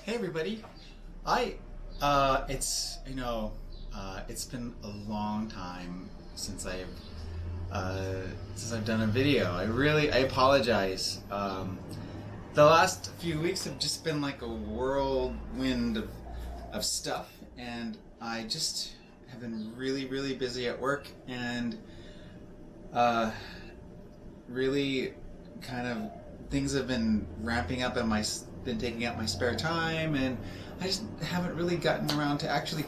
Hey everybody. I it's been a long time since I've done a video. I apologize. The last few weeks have just been like a whirlwind of stuff, and I just have been really busy at work, and really kind of things have been ramping up, and been taking up my spare time, and I just haven't really gotten around to actually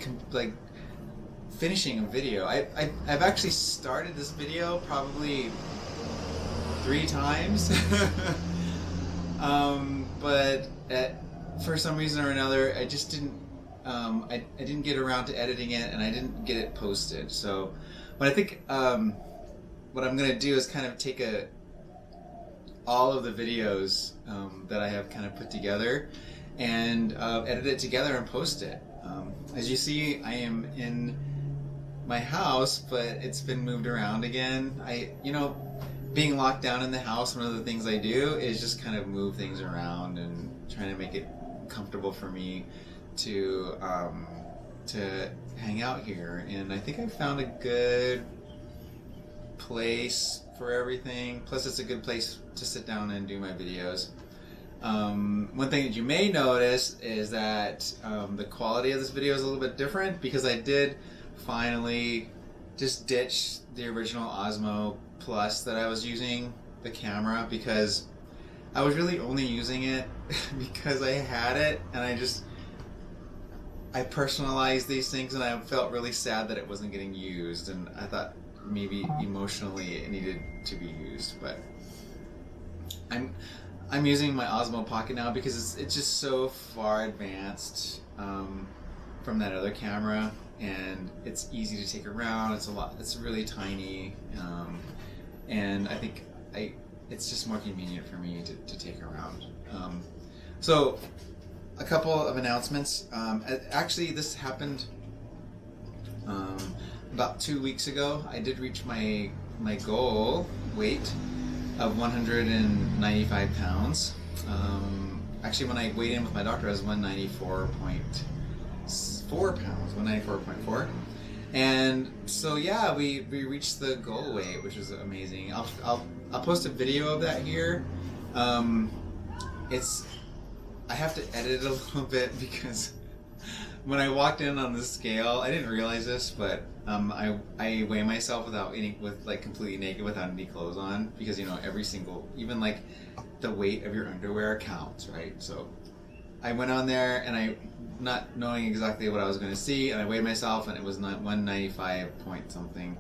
finishing a video. I've actually started this video probably 3 times, but for some reason or another, I just didn't. I didn't get around to editing it, and I didn't get it posted. So, but I think what I'm gonna do is kind of take all of the videos that I have kind of put together and edit it together and post it. As you see, I am in my house, but it's been moved around again. Being locked down in the house, one of the things I do is just kind of move things around and trying to make it comfortable for me to hang out here. And I think I found a good place for everything. Plus, it's a good place to sit down and do my videos. One thing that you may notice is that the quality of this video is a little bit different, because I did finally just ditch the original Osmo Plus that I was using, the camera, because I was really only using it because I had it, and I personalized these things, and I felt really sad that it wasn't getting used, and I thought maybe emotionally it needed to be used. But I'm using my Osmo Pocket now because it's just so far advanced from that other camera, and it's easy to take around. It's really tiny, and I think it's just more convenient for me to take around. So a couple of announcements. Actually, this happened about 2 weeks ago. I did reach my goal weight of 195 pounds. Actually, when I weighed in with my doctor, I was 194.4 pounds, 194.4. And so yeah, we reached the goal weight, which was amazing. I'll post a video of that here. I have to edit it a little bit because when I walked in on the scale, I didn't realize this, but I weigh myself completely naked without any clothes on, because every single, even like the weight of your underwear counts, right? So I went on there, and I, not knowing exactly what I was going to see, and I weighed myself, and it was 195 point something.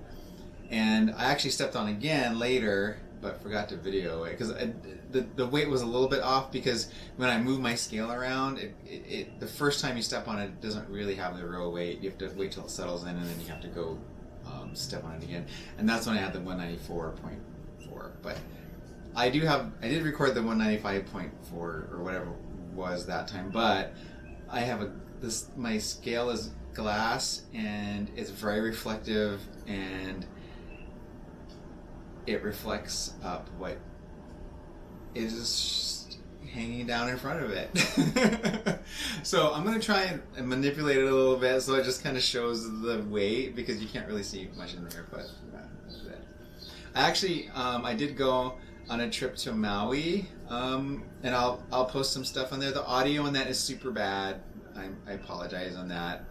And I actually stepped on again later, but forgot to video it, because the weight was a little bit off, because when I move my scale around, the first time you step on it, it doesn't really have the real weight. You have to wait till it settles in, and then you have to go step on it again. And that's when I had the 194.4. But I did record the 195.4 or whatever it was that time, but I have my scale is glass, and it's very reflective, and it reflects up what is hanging down in front of it. So I'm going to try and manipulate it a little bit so it just kind of shows the weight, because you can't really see much in there, but that's it. I did go on a trip to Maui, and I'll post some stuff on there. The audio on that is super bad. I apologize on that.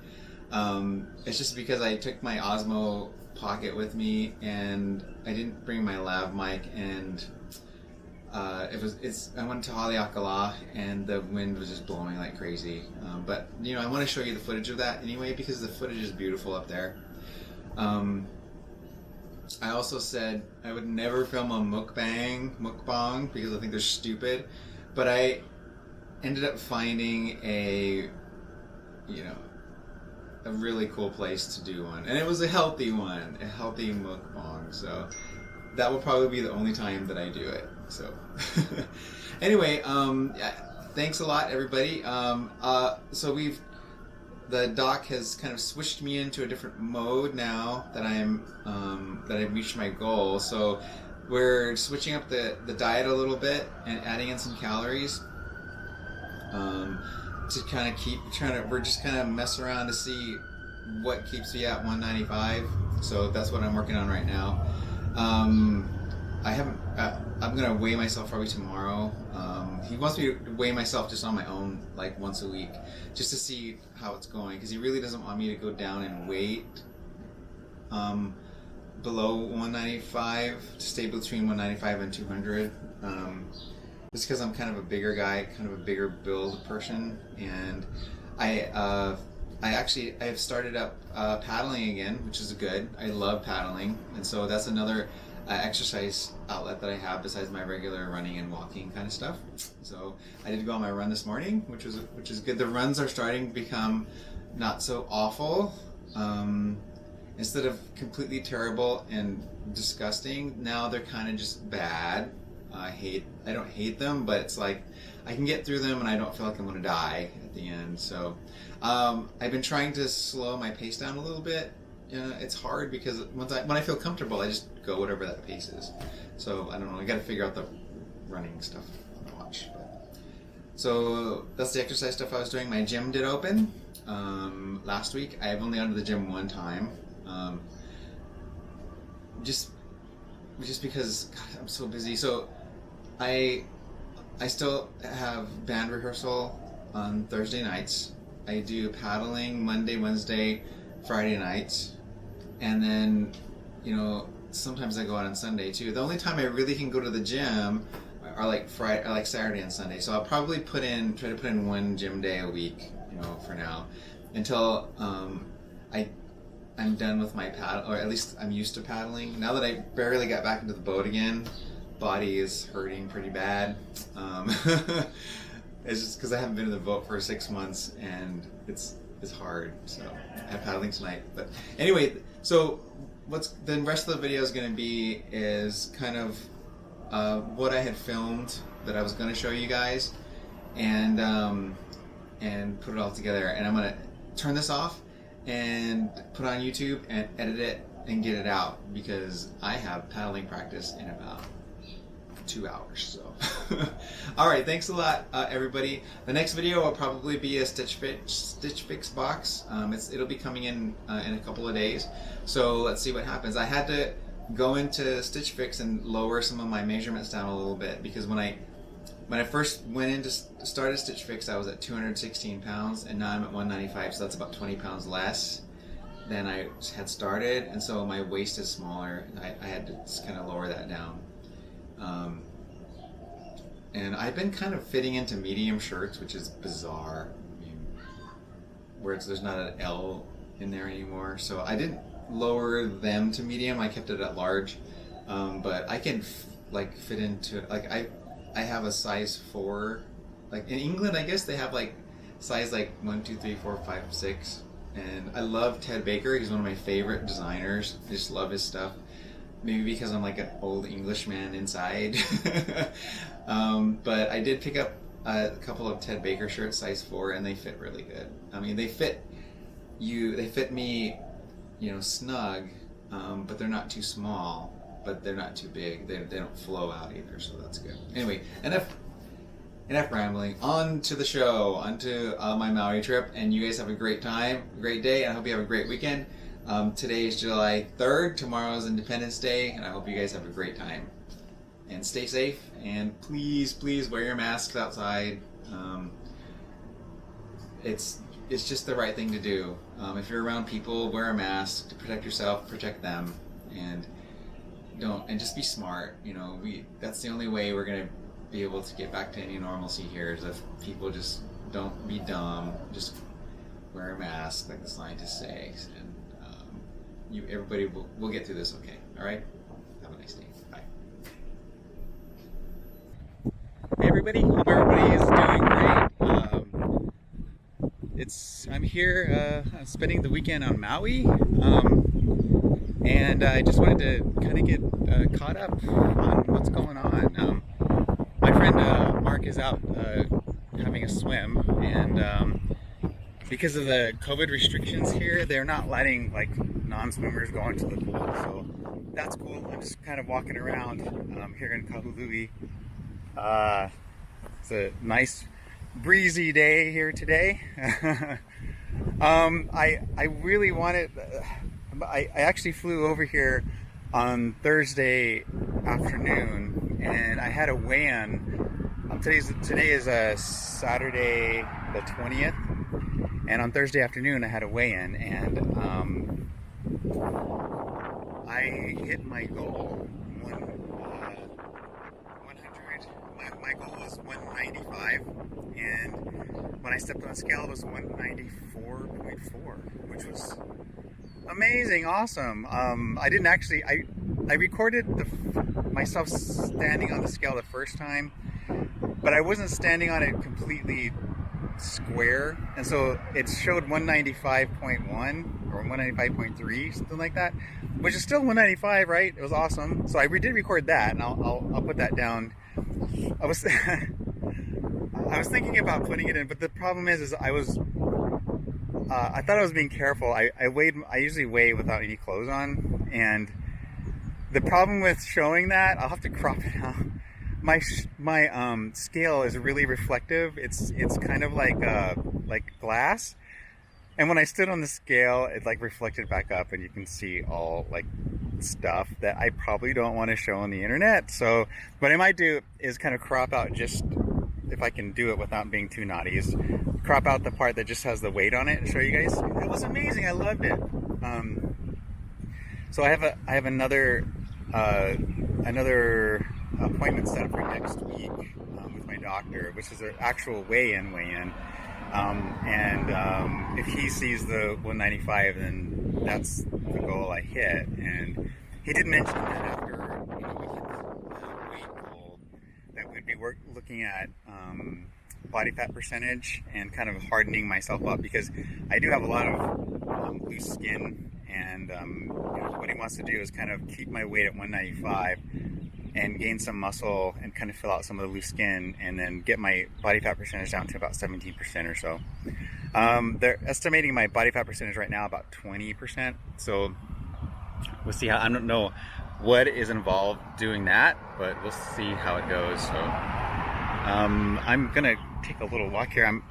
It's just because I took my Osmo Pocket with me, and I didn't bring my lav mic, and I went to Haleakala, and the wind was just blowing like crazy. But I want to show you the footage of that anyway, because the footage is beautiful up there. I also said I would never film a mukbang, because I think they're stupid. But I ended up finding a really cool place to do one, and it was a healthy mukbang. So that will probably be the only time that I do it. So anyway, thanks a lot, everybody. So the doc has kind of switched me into a different mode now that I've reached my goal. So we're switching up the diet a little bit and adding in some calories. to kind of keep trying to, we're just kind of mess around to see what keeps me at 195. So that's what I'm working on right now. I haven't, I'm gonna weigh myself probably tomorrow. He wants me to weigh myself just on my own, like once a week, just to see how it's going, because he really doesn't want me to go down in weight below 195, to stay between 195 and 200. Just because I'm kind of a bigger guy, kind of a bigger build person, and I have started up paddling again, which is good. I love paddling, and so that's another exercise outlet that I have besides my regular running and walking kind of stuff. So I did go on my run this morning, which is good. The runs are starting to become not so awful. Instead of completely terrible and disgusting, now they're kind of just bad. I don't hate them, but it's like I can get through them and I don't feel like I'm going to die at the end. So I've been trying to slow my pace down a little bit. It's hard because when I feel comfortable, I just go whatever that pace is. So I don't know, I got to figure out the running stuff on my watch. So that's the exercise stuff I was doing. My gym did open last week. I've only gone to the gym one time. Just because God, I'm so busy. So I still have band rehearsal on Thursday nights. I do paddling Monday, Wednesday, Friday nights, and then sometimes I go out on Sunday too. The only time I really can go to the gym are like Saturday and Sunday. So I'll probably try to put in one gym day a week, for now, until I'm done with my paddle, or at least I'm used to paddling. Now that I barely got back into the boat again, body is hurting pretty bad. It's just because I haven't been in the boat for 6 months, and it's hard. So I have paddling tonight. But anyway, so what's the rest of the video is going to be is kind of what I had filmed that I was going to show you guys, and put it all together. And I'm going to turn this off and put it on YouTube and edit it and get it out, because I have paddling practice in about 2 hours. So alright, thanks a lot, everybody. The next video will probably be a Stitch Fix box. It'll be coming in a couple of days, so let's see what happens. I had to go into Stitch Fix and lower some of my measurements down a little bit, because when I first went into started Stitch Fix, I was at 216 pounds, and now I'm at 195, so that's about 20 pounds less than I had started, and so my waist is smaller. I had to just kind of lower that down. And I've been kind of fitting into medium shirts, which is bizarre. I mean, where there's not an L in there anymore, so I didn't lower them to medium. I kept it at large, but I can fit into I have a size 4. Like in England, I guess they have size 1, 2, 3, 4, 5, 6. And I love Ted Baker. He's one of my favorite designers. I just love his stuff. Maybe because I'm like an old Englishman inside. But I did pick up a couple of Ted Baker shirts, size 4, and they fit really good. I mean, they fit me, snug, but they're not too small, but they're not too big. They don't flow out either, so that's good. Anyway, enough rambling. On to the show, on to my Maui trip, and you guys have a great time, a great day, and I hope you have a great weekend. Today is July 3rd, tomorrow is Independence Day, and I hope you guys have a great time. And stay safe, and please wear your masks outside. It's just the right thing to do. If you're around people, wear a mask to protect yourself, protect them, and just be smart. That's the only way we're gonna be able to get back to any normalcy here, is if people just don't be dumb, just wear a mask like the scientists say, and everybody will get through this okay. All right, have a nice day. Bye. Hey everybody, hope everybody is doing great. I'm here, I'm spending the weekend on Maui, and I just wanted to kind of get caught up on what's going on. My friend Mark is out having a swim, and because of the COVID restrictions here, they're not letting non-swimmers go into the pool, so that's cool. I'm just kind of walking around here in Kahului. It's a nice breezy day here today. I really wanted. I actually flew over here on Thursday afternoon, and I had a weigh-in. Today is a Saturday the 20th, and on Thursday afternoon I had a weigh-in, and I hit my goal. 100. My goal was 195, and when I stepped on the scale, it was 194.4, which was amazing, awesome. I didn't actually. I recorded myself standing on the scale the first time, but I wasn't standing on it completely square, and so it showed 195.1 or 195.3, something like that, which is still 195, right? It was awesome. So I did record that, and I'll put that down. I was I was thinking about putting it in, but the problem is I thought I was being careful. I usually weigh without any clothes on, and the problem with showing that, I'll have to crop it out. My scale is really reflective. It's kind of like glass, and when I stood on the scale, it like reflected back up, and you can see all like stuff that I probably don't want to show on the internet. So what I might do is kind of crop out, just if I can do it without being too naughty, is crop out the part that just has the weight on it and show you guys. It was amazing. I loved it. So I have another appointment set up for next week with my doctor, which is an actual weigh-in. If he sees the 195, then that's the goal I hit. And he did mention that after we hit the weight goal, that we'd be looking at body fat percentage and kind of hardening myself up, because I do have a lot of loose skin, and what he wants to do is kind of keep my weight at 195 and gain some muscle and kind of fill out some of the loose skin, and then get my body fat percentage down to about 17% or so. They're estimating my body fat percentage right now about 20%. So we'll see how. I don't know what is involved doing that, but we'll see how it goes. So I'm gonna take a little walk here.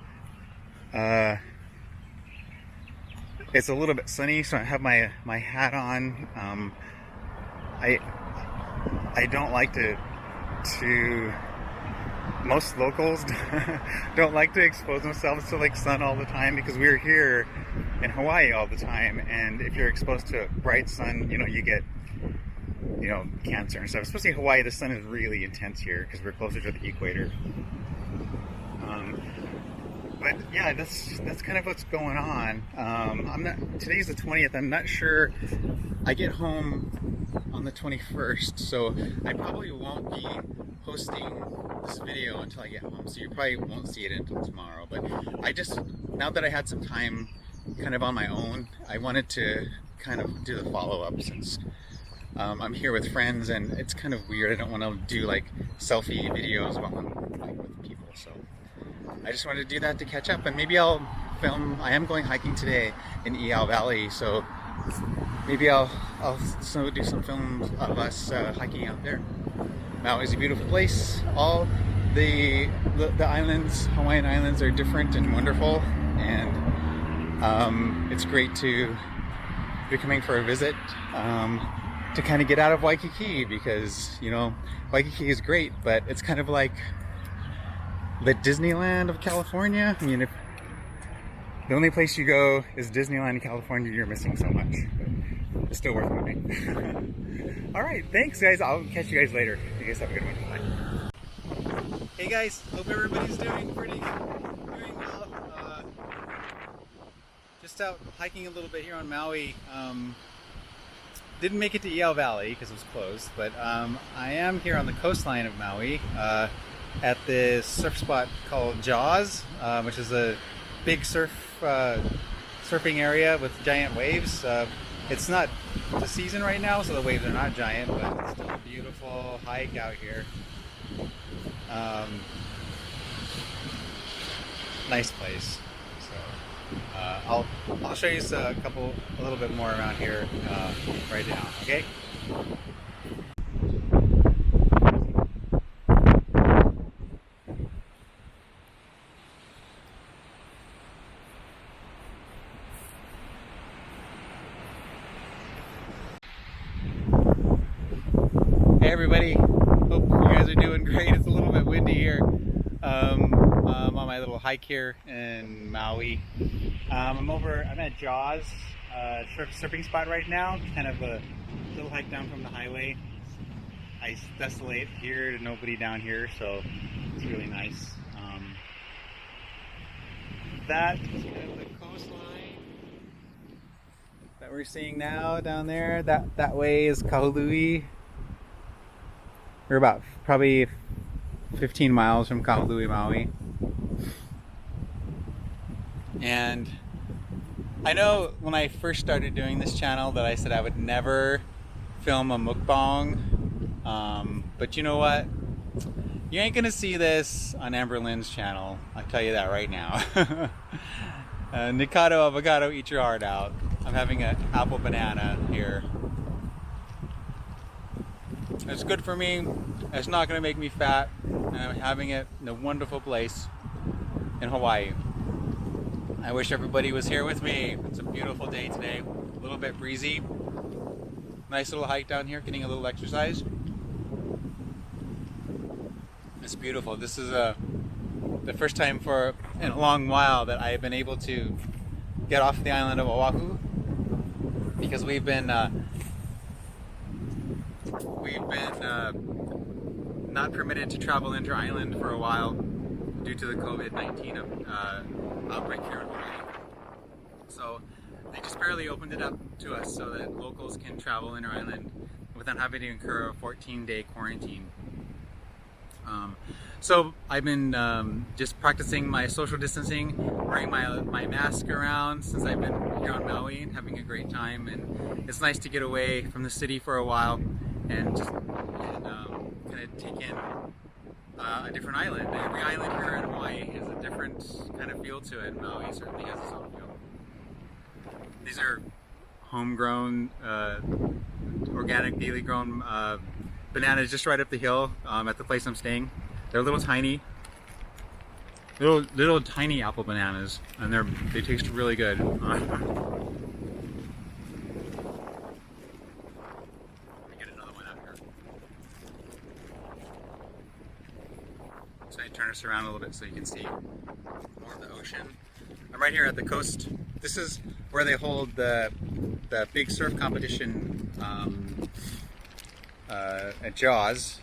It's a little bit sunny, so I have my hat on. I don't like to most locals don't like to expose themselves to like sun all the time, because we're here in Hawaii all the time, and if you're exposed to bright sun, you get cancer and stuff. Especially in Hawaii, the sun is really intense here because we're closer to the equator. But yeah, that's kind of what's going on. Today's the 20th. I'm not sure. I get home on the 21st, so I probably won't be posting this video until I get home, so you probably won't see it until tomorrow. But now that I had some time kind of on my own, I wanted to kind of do the follow-up, since I'm here with friends, and it's kind of weird. I don't want to do like selfie videos while I'm like with people, so I just wanted to do that to catch up, and maybe I'll film. I am going hiking today in Iao Valley, so maybe I'll do some films of us hiking out there. Maui is a beautiful place. All the islands, Hawaiian islands, are different and wonderful, and it's great to be coming for a visit, to kind of get out of Waikiki, because Waikiki is great, but it's kind of like the Disneyland of California. I mean, if the only place you go is Disneyland in California, you're missing so much. But it's still worth moving. All right, thanks guys. I'll catch you guys later. You guys have a good one. Bye. Hey guys, hope everybody's doing well. Just out hiking a little bit here on Maui. Didn't make it to Iao Valley because it was closed, but I am here on the coastline of Maui. At this surf spot called Jaws, which is a big surfing area with giant waves. It's not the season right now, so the waves are not giant, but it's still a beautiful hike out here. Nice place. So I'll show you a little bit more around here right now. Okay. everybody, hope you guys are doing great. It's a little bit windy here. I'm on my little hike here in Maui. I'm at Jaws surfing spot right now. Kind of a little hike down from the highway. Ice desolate here, nobody down here, so it's really nice. That is kind of the coastline that we're seeing now down there. That way is Kahului. We're about probably 15 miles from Kahului, Maui. And I know when I first started doing this channel that I said I would never film a mukbang, but you know what? You ain't gonna see this on Amber Lynn's channel. I'll tell you that right now. Nikado avocado, eat your heart out. I'm having an apple banana here. It's good for me. It's not gonna make me fat, and I'm having it in a wonderful place in Hawaii. I wish everybody was here with me. It's a beautiful day today. A little bit breezy. Nice little hike down here, getting a little exercise. It's beautiful. This is the first time in a long while that I have been able to get off the island of Oahu, because we've been not permitted to travel inter-island for a while due to the COVID-19 outbreak here in Hawaii. So they just barely opened it up to us so that locals can travel inter-island without having to incur a 14-day quarantine. So I've been just practicing my social distancing, wearing my mask around since I've been here on Maui and having a great time. And it's nice to get away from the city for a while and just kind of take in a different island. Every island here in Hawaii has a different kind of feel to it. Maui certainly has its own feel. These are homegrown, organic, daily grown bananas just right up the hill at the place I'm staying. They're little tiny apple bananas, and they taste really good. Let me get another one out here. So I turn us around a little bit so you can see more of the ocean. I'm right here at the coast. This is where they hold the big surf competition at Jaws.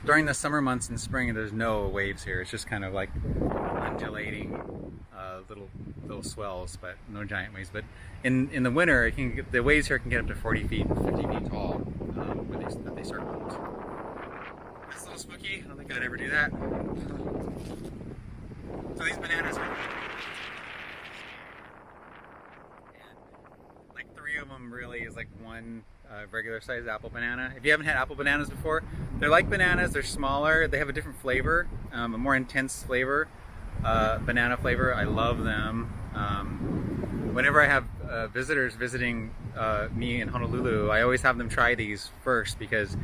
During the summer months in spring, there's no waves here. It's just kind of like undulating little swells, but no giant waves. But in the winter, the waves here can get up to 40 feet, 50 feet tall, where they surf on. That's a little spooky. I don't think I'd ever do that. So these bananas are like 3 of them really is like one regular sized apple banana. If you haven't had apple bananas before, they're like bananas. They're smaller. They have a different flavor, a more intense flavor, banana flavor. I love them. Whenever I have visitors visiting me in Honolulu, I always have them try these first because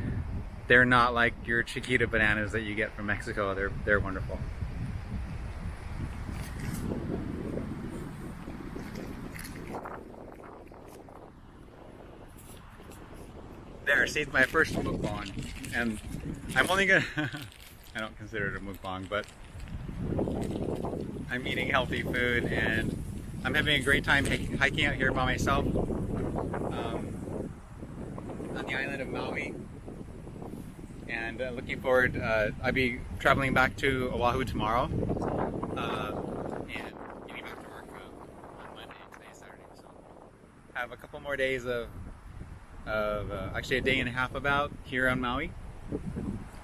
they're not like your Chiquita bananas that you get from Mexico. They're wonderful. There, see, my first mukbang, and I'm only gonna, I don't consider it a mukbang, but I'm eating healthy food, and I'm having a great time hiking out here by myself on the island of Maui, and looking forward, I'll be traveling back to Oahu tomorrow, and getting back to work on Monday. Today's Saturday, so have a couple more days of actually a day and a half about here on Maui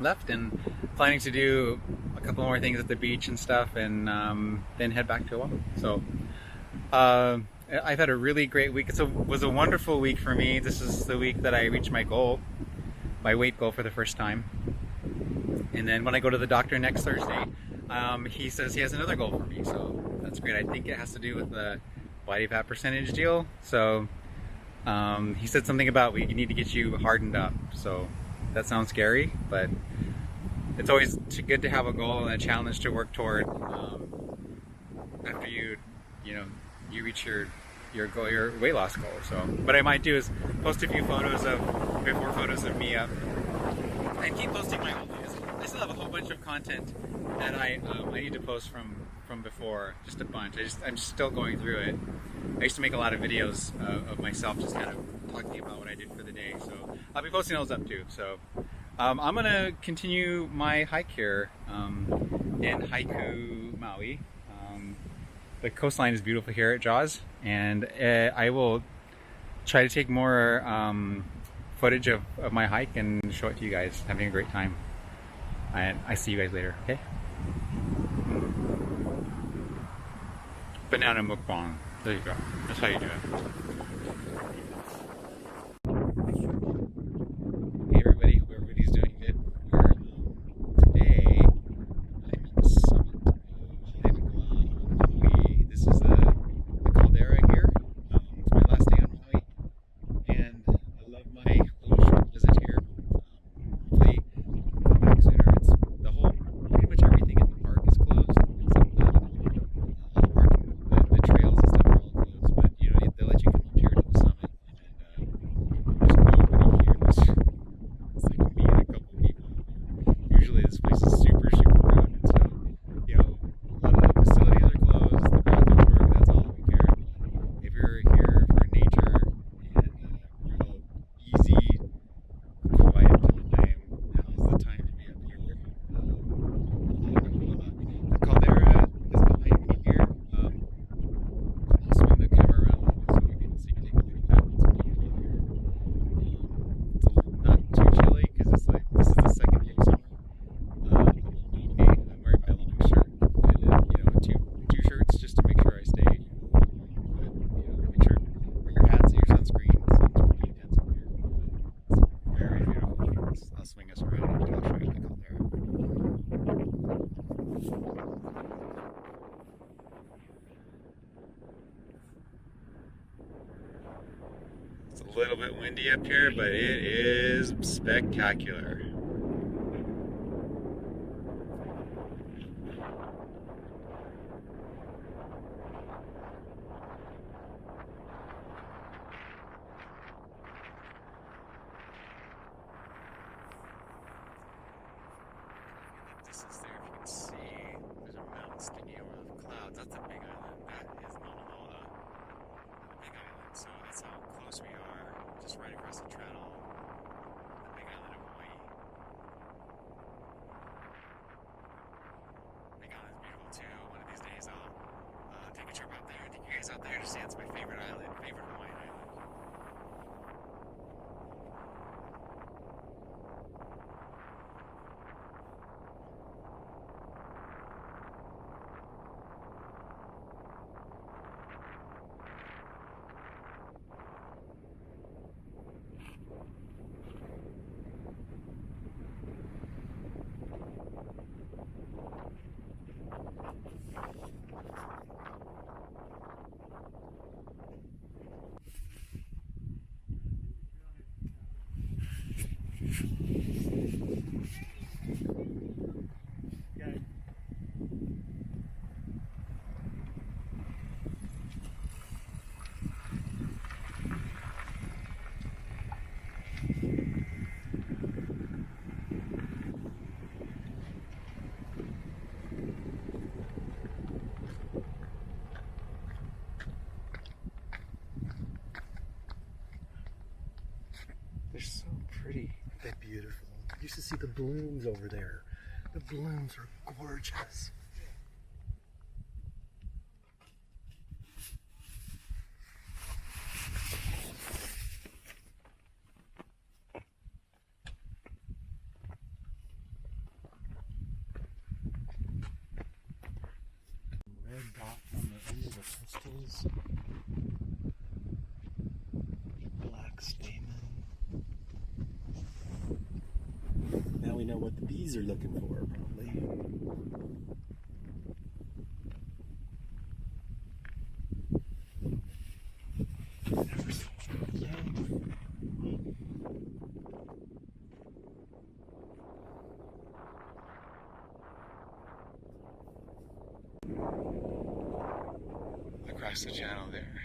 left, and planning to do a couple more things at the beach and stuff, and then head back to Oahu. So I've had a really great week. It was a wonderful week for me. This is the week that I reached my weight goal for the first time. And then when I go to the doctor next Thursday, he says he has another goal for me, so that's great. I think it has to do with the body fat percentage deal. So he said something about we need to get you hardened up. So that sounds scary, but it's always good to have a goal and a challenge to work toward after you reach your your weight loss goal. So what I might do is post a few photos of before photos of me up, and keep posting my old videos. I still have a whole bunch of content that I need to post from before, just a bunch. I'm still going through it. I used to make a lot of videos of myself just kind of talking about what I did for the day, so I'll be posting those up too. So I'm gonna continue my hike here in Haiku, Maui. The coastline is beautiful here at Jaws, and I will try to take more footage of my hike and show it to you guys. Having a great time. And I see you guys later, okay? Banana mukbang. There you go. That's how you do it. Hey everybody, hope everybody's doing good. Today, I'm at the summit of Hawaii. This is the caldera here. It's my last day on Maui, and I love my little short visit here. Hopefully, I'll come back sooner. It's the whole, pretty much everything in the park is closed, except all the parking, the trails and stuff are all closed. But you know, they let you come up here to the summit, and there's nobody here. It's like me and a couple people. Usually this place is super crowded, so you know, a lot of the facilities are closed, the bathrooms work, that's all we care about. If you're here for nature and real easy, quiet time, now's the time to be up here. The caldera is behind me here. I'll swing the camera around a little bit so you can take a look at that. It's beautiful here. It's not too chilly because it's like, this is the second day of summer. I'm wearing my long shirt and you know, two shirts just to make sure I stay. But you know, make sure wear your hats and your sunscreen. The sun's pretty intense up here. It's very beautiful. I'll swing us around and I'll show you the caldera. It's a little bit windy up here, but it is spectacular. Distance there, if you can see, there's a mountain sticking over the clouds. That's a big island. That is Mauna Loa, the big island. So that's how close we are, just right across the channel, the big island of Hawaii. Big island's beautiful too. One of these days I'll take a trip out there and take you guys out there to see. It's my favorite island, favorite Hawaiian island. They're so pretty. They're beautiful. You should see the blooms over there. The blooms are gorgeous. Red dot on the end of the pistils. Black stamen. Now we know what the bees are looking for, probably. Never saw one again. Across the channel there.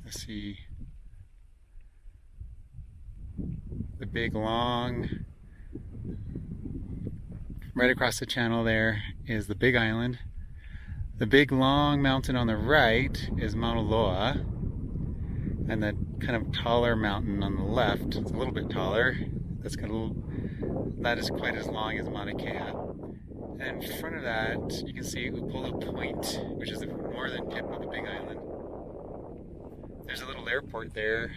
to see the big long, right across the channel there is the Big Island. The big long mountain on the right is Mauna Loa, and the kind of taller mountain on the left, it's a little bit taller, that is quite as long as Mauna Kea. And in front of that, you can see Upolu Point, which is the northern tip of the Big Island. There's a little airport there.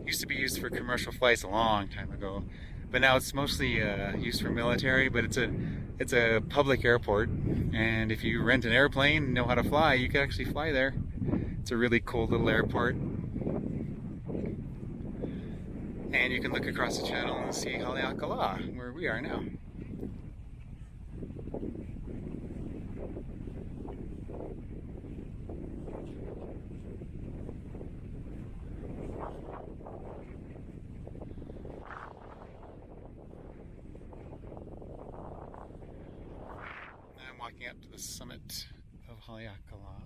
Used to be used for commercial flights a long time ago, but now it's mostly used for military. But it's a public airport, and if you rent an airplane and know how to fly, you can actually fly there. It's a really cool little airport, and you can look across the channel and see Haleakala, where we are now. I'm walking up to the summit of Haleakala.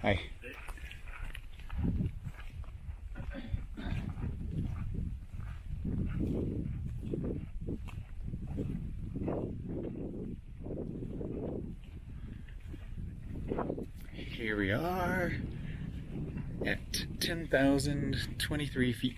Hi. Here we are at 10,023 feet.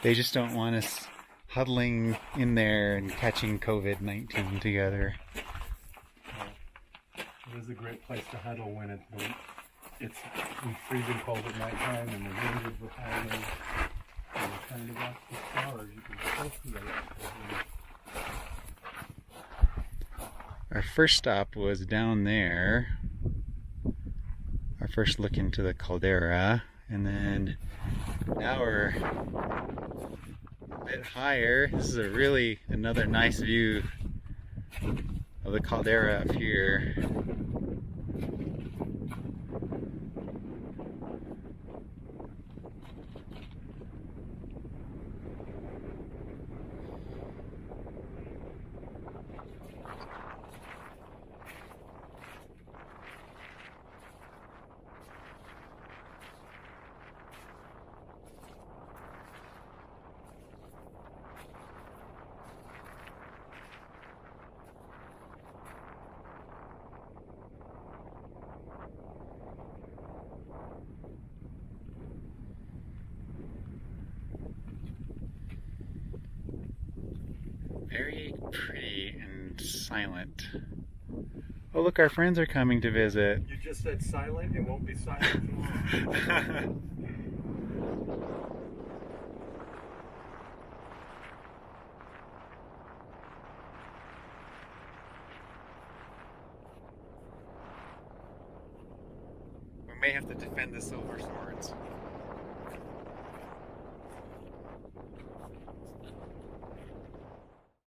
They just don't want us huddling in there and catching COVID-19 together. It is a great place to huddle when it's freezing cold at nighttime and the wind is behind you. And you're trying to watch the stars. You can still see the light. Our first stop was down there. Our first look into the caldera, and then now we're a bit higher. This is another nice view of the caldera up here. Very pretty and silent. Oh, look, our friends are coming to visit. You just said silent. It won't be silent tomorrow. We may have to defend the silver swords.